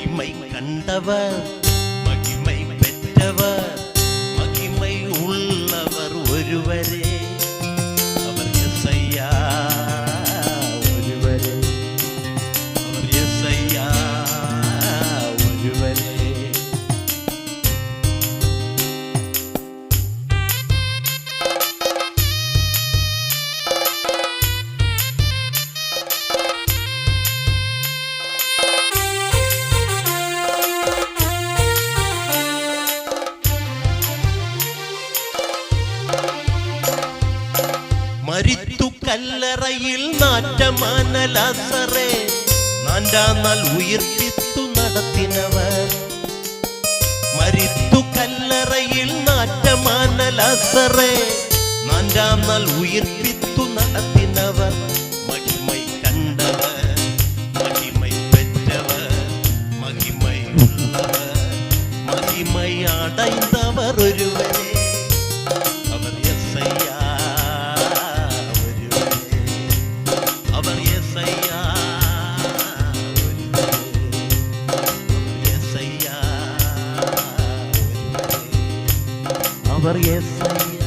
மகிமை கண்டவர் மகிமை பெற்றவர் மகிமை உள்ளவர் ஒருவரே அவர் யெசய்யா ஒருவரே அவர் யெசய்யா ஒருவரே മരിത്തു കല്ലറയിൽ നാറ്റமான ലാസറേ നാലാം നാൾ ഉയർപ്പിത്തു നടത്തിനവർ മരിത്തു കല്ലറയിൽ നാറ്റமான ലാസറേ നാലാം നാൾ ഉയർപ്പിത്തു നടത്തിനവർ മഹിമൈ കണ്ടവർ മഹിമൈ പെറ്റവർ മഹിമൈ ഉള്ളവർ മഹിമൈ അടൈந்தவர் ഒരുവരേ അവർ യെസയ്യാ அவர் யெசய்யா